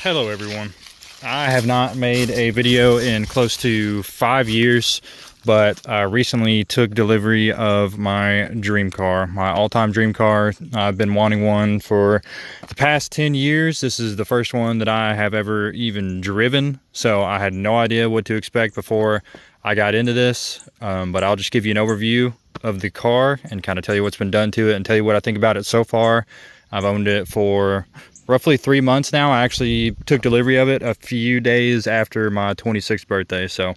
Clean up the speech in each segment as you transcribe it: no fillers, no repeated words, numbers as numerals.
Hello everyone. I have not made a video in close to 5 years, but I recently took delivery of my dream car, my all-time dream car. I've been wanting one for the past 10 years. This is the first one that I have ever even driven, so I had no idea what to expect before I got into this, but I'll just give you an overview of the car and kind of tell you what's been done to it and tell you what I think about it so far. I've owned it for roughly 3 months now. I actually took delivery of it a few days after my 26th birthday, so I'm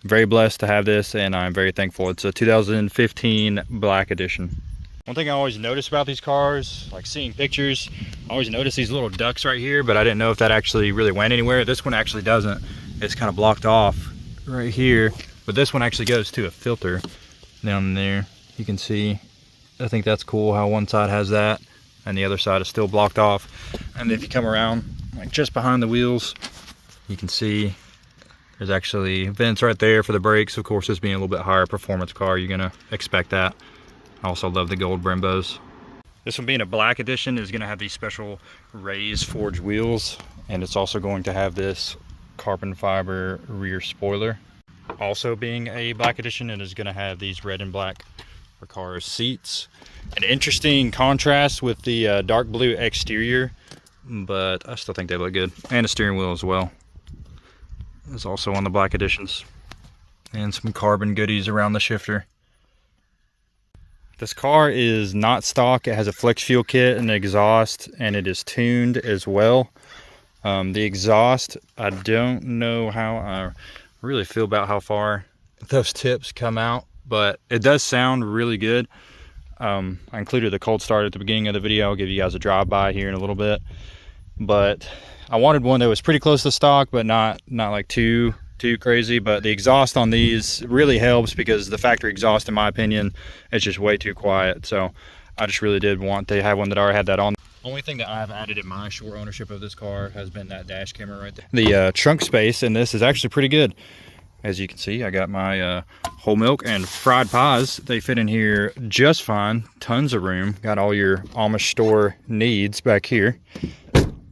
very blessed to have this and I'm very thankful. It's a 2015 Black Edition. One thing I always notice about these cars, like seeing pictures, I always notice these little ducts right here, but I didn't know if that actually really went anywhere. This one actually doesn't. It's kind of blocked off right here, but this one actually goes to a filter down there. You can see, I think that's cool how one side has that and the other side is still blocked off. And if you come around like just behind the wheels, you can see there's actually vents right there for the brakes. Of course, this being a little bit higher performance car, you're gonna expect that. I also love the gold Brembos. This one being a Black Edition is gonna have these special raised forged wheels, and it's also going to have this carbon fiber rear spoiler. Also being a Black Edition, it is gonna have these red and black Recaro seats. An interesting contrast with the dark blue exterior, but I still think they look good. And a steering wheel as well is also on the Black Editions, and some carbon goodies around the shifter. This car is not stock. It has a flex fuel kit and an exhaust, and it is tuned as well. The exhaust, I don't know how I really feel about how far those tips come out, but it does sound really good. I included the cold start at the beginning of the video. I'll give you guys a drive-by here in a little bit, but I wanted one that was pretty close to stock, but not like too crazy. But the exhaust on these really helps, because the factory exhaust, in my opinion, is just way too quiet. So I just really did want to have one that already had that on. Only thing that I've added in my short ownership of this car has been that dash camera right there. The trunk space in this is actually pretty good. As you can see, I got my whole milk and fried pies. They fit in here just fine. Tons of room. Got all your Amish store needs back here.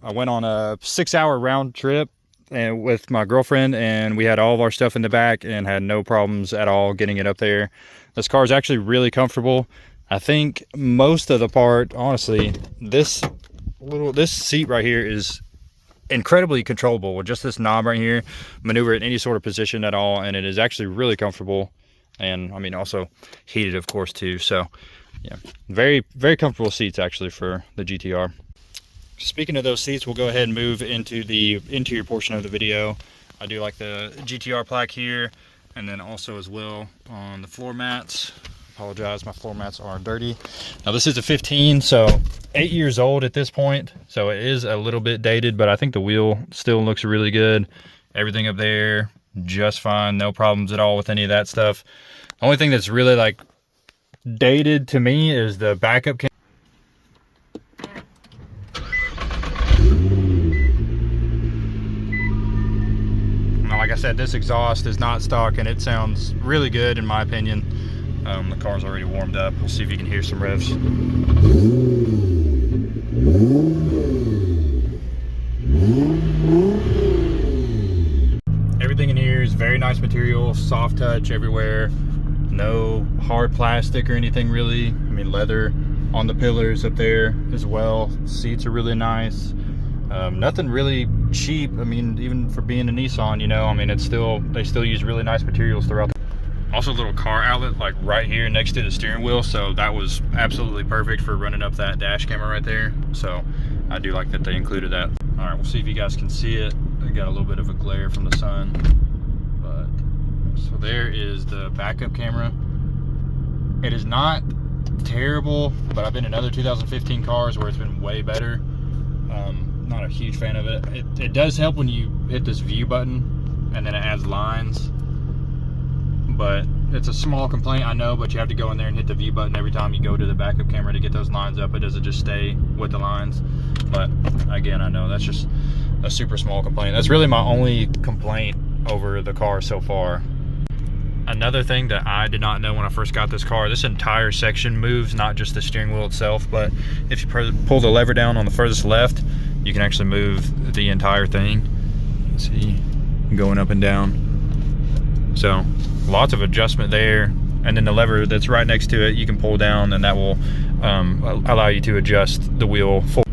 I went on a 6-hour round trip and with my girlfriend, and we had all of our stuff in the back and had no problems at all getting it up there. This car is actually really comfortable. I think most of the part, honestly, this seat right here is incredibly controllable with just this knob right here. Maneuver it in any sort of position at all, and it is actually really comfortable. And I mean, also heated, of course, too. So yeah, very comfortable seats actually for the GTR. Speaking of those seats, we'll go ahead and move into the interior portion of the video. I do like the GTR plaque here, and then also as well on the floor mats. Apologize, my floor mats are dirty. Now this is a 15, so 8 years old at this point, so it is a little bit dated, but I think the wheel still looks really good. Everything up there just fine, no problems at all with any of that stuff. The only thing that's really like dated to me is the backup camera. Like I said, this exhaust is not stock and it sounds really good in my opinion. The car's already warmed up. We'll see if you can hear some revs. Everything in here is very nice material, soft touch everywhere. No hard plastic or anything really. I mean, leather on the pillars up there as well. Seats are really nice. Nothing really cheap. I mean, even for being a Nissan, you know, I mean, they still use really nice materials throughout. Also a little car outlet like right here next to the steering wheel, so that was absolutely perfect for running up that dash camera right there. So I do like that they included that. All right, we'll see if you guys can see it. I got a little bit of a glare from the sun, but so there is the backup camera. It is not terrible, but I've been in other 2015 cars where it's been way better. Not a huge fan of it. It does help when you hit this view button and then it adds lines, but it's a small complaint, I know, but you have to go in there and hit the view button every time you go to the backup camera to get those lines up. It doesn't just stay with the lines. But again, I know that's just a super small complaint. That's really my only complaint over the car so far. Another thing that I did not know when I first got this car, this entire section moves, not just the steering wheel itself, but if you pull the lever down on the furthest left, you can actually move the entire thing. Let's see, going up and down. So lots of adjustment there. And then the lever that's right next to it, you can pull down, and that will allow you to adjust the wheel forward.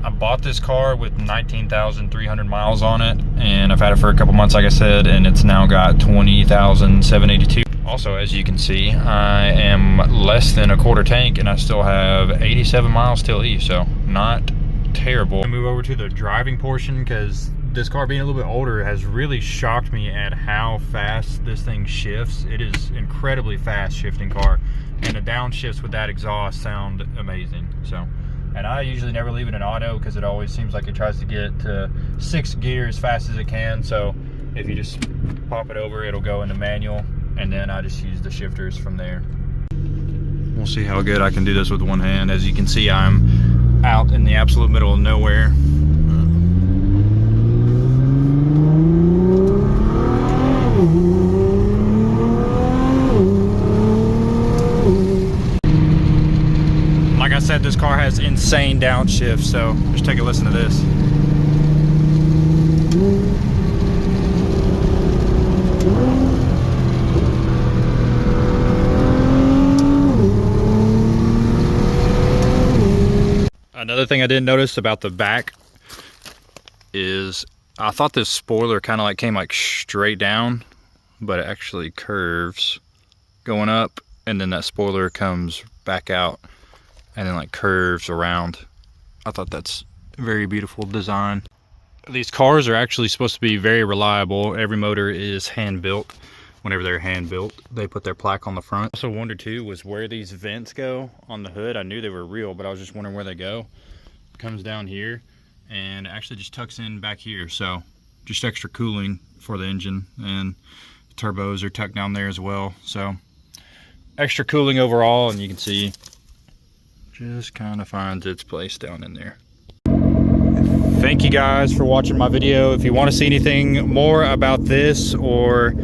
I bought this car with 19,300 miles on it, and I've had it for a couple months, like I said, and it's now got 20,782. Also, as you can see, I am less than a quarter tank, and I still have 87 miles till E, so not terrible. Move over to the driving portion, because this car being a little bit older has really shocked me at how fast this thing shifts. It is incredibly fast shifting car, and the downshifts with that exhaust sound amazing. So, and I usually never leave it in auto because it always seems like it tries to get to 6 gears as fast as it can. So if you just pop it over, it'll go into manual, and then I just use the shifters from there. We'll see how good I can do this with one hand. As you can see, I'm out in the absolute middle of nowhere. Like I said, this car has insane downshift, so just take a listen to this. Another thing I didn't notice about the back is I thought this spoiler kind of like came like straight down, but it actually curves going up, and then that spoiler comes back out and then like curves around. I thought that's a very beautiful design. These cars are actually supposed to be very reliable. Every motor is hand built. Whenever they're hand built, they put their plaque on the front. Also wondered too was where these vents go on the hood. I knew they were real, but I was just wondering where they go. It comes down here and actually just tucks in back here. So just extra cooling for the engine, and the turbos are tucked down there as well. So extra cooling overall, and you can see just kind of finds its place down in there. Thank you guys for watching my video. If you want to see anything more about this or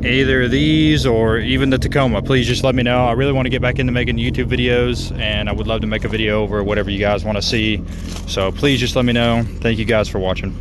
either of these or even the Tacoma, please just let me know. I really want to get back into making YouTube videos, and I would love to make a video over whatever you guys want to see. So please just let me know. Thank you guys for watching.